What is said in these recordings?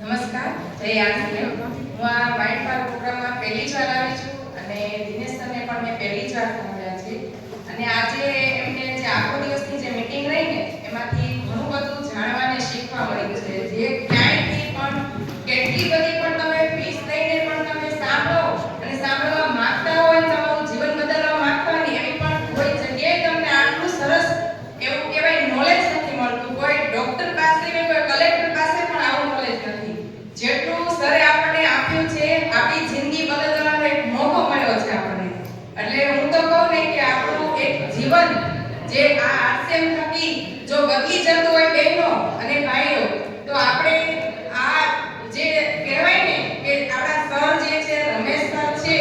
નમસ્કાર, જય આનંદ. હું આ માઇન્ડ પાર પ્રોગ્રામમાં પહેલી જ વાર આવી છું અને દિનેશ સરને પણ મેં પહેલી જ વાર સાંભળ્યા છે. અને આજે એમને જે આખો દિવસની જે મીટિંગ રહી ને એમાંથી ઘણું બધું જાણવા અને શીખવા મળ્યું છે. જે ક્યાંયથી પણ કેટલી બધી પણ તમે ફીસ લઈને પણ તમે સાંભળો અને સાંભળવા માંગતા હોય, તમારું જીવન બદલવા માંગતા હોય એવી પણ કોઈ જગ્યાએ તમને આટલું સરસ એવું કહેવાય નોલેજ નથી મળતું. કોઈ ડોક્ટર પાસે કે કોઈ કલેક્ટર પાસે પણ આવું નોલેજ નથી જેટલું સરે આપણને આપ્યું છે. આપણી જિંદગી બદલવાનો એક મોકો મળ્યો છે આપણને. એટલે હું તો કહું ને કે આપણું એક જીવન જે આ આરસીએમ થકી જો બદલી જતું હોય બહેનો અને ભાઈઓ, તો આપણે આ જે કહેવાય ને કે આપણા સર જે છે રમેશ સર છે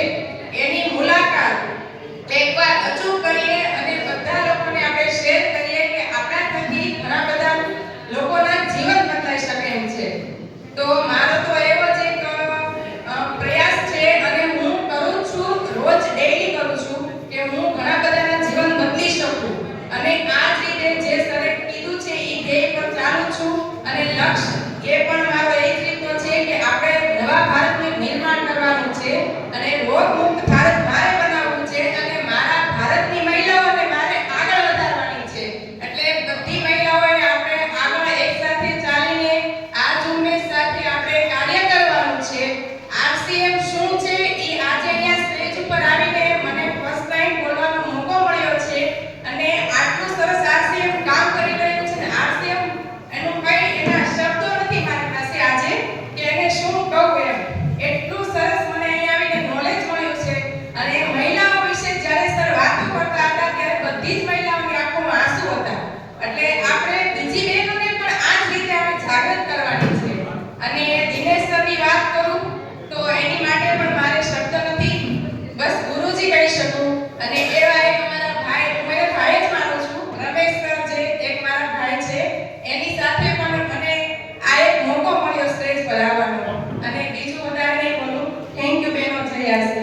એની મુલાકાત એકવાર અચૂક કરીએ અને બધા લોકોને આપણે શેર કરીએ કે આપણા થકી ઘણા બધા લોકોના જીવન બદલાઈ શકે એમ છે. તો મારો તો એવો જ એક પ્રયાસ છે અને હું કરું છું, રોજ ડેઈલી કરું છું કે હું ઘણા બધાના જીવન બદલી શકું. અને આ જ રીતે જે સરે કીધું છે એ ધ્યેય પર ચાલુ છું. અને લક્ષ્ય એ પણ મારો એ જ રીતનો છે કે આપણે નવા ભારતનું નિર્માણ કરવાનું છે અને રોગ મુક્ત ભારત મારે બનાવવું છે અને મારા ભારતની મહિલાઓને મારે આગળ વધારવાની છે. એટલે બધી મહિલાઓએ આપણે આગળ એક સાથે ચાલીને આ ઝુંબેશ સાથે આપણે કાર્ય કરવાનું છે. આરસીએમ શું છે એ આજે અહીંયા સ્ટેજ ઉપર આવીને મને ફર્સ્ટ ટાઈમ બોલવાનો મોકો મળ્યો છે અને આટલું સરસ આરસીએમ કામ કરી રહ્યું છે. આરસીએમ એનું કઈ એના શબ્દો નથી મારી પાસે આજે કે એને શું કહું એમ. એટલું સરસ મને અહીંયા આવીને નોલેજ મળ્યું છે. અને મહિલાઓ વિશે જ્યારે સર વાતો કરતા હતા ત્યારે બધી જ મહિલાઓની આંખોમાં આંસુ હતા. એટલે આપણે બીજી બહેનોને પણ આ જ રીતે આપણે જાગૃત કરવાની છે. અને દિનેશ સરની વાત કરું તો એની માટે પણ મારે શબ્દ નથી, બસ ગુરુજી કહી શકું. અને એવા એક અમારા ભાઈ, હું એને ભાઈ જ માનું છું, રમેશ સર જે એક મારા ભાઈ છે, એની સાથે પણ મને આ એક મોકો મળ્યો સ્ટેજ પર આવવાનો. અને બીજું વધારે નહીં બોલું. થેન્ક યુ બહેનો. જય આરસી.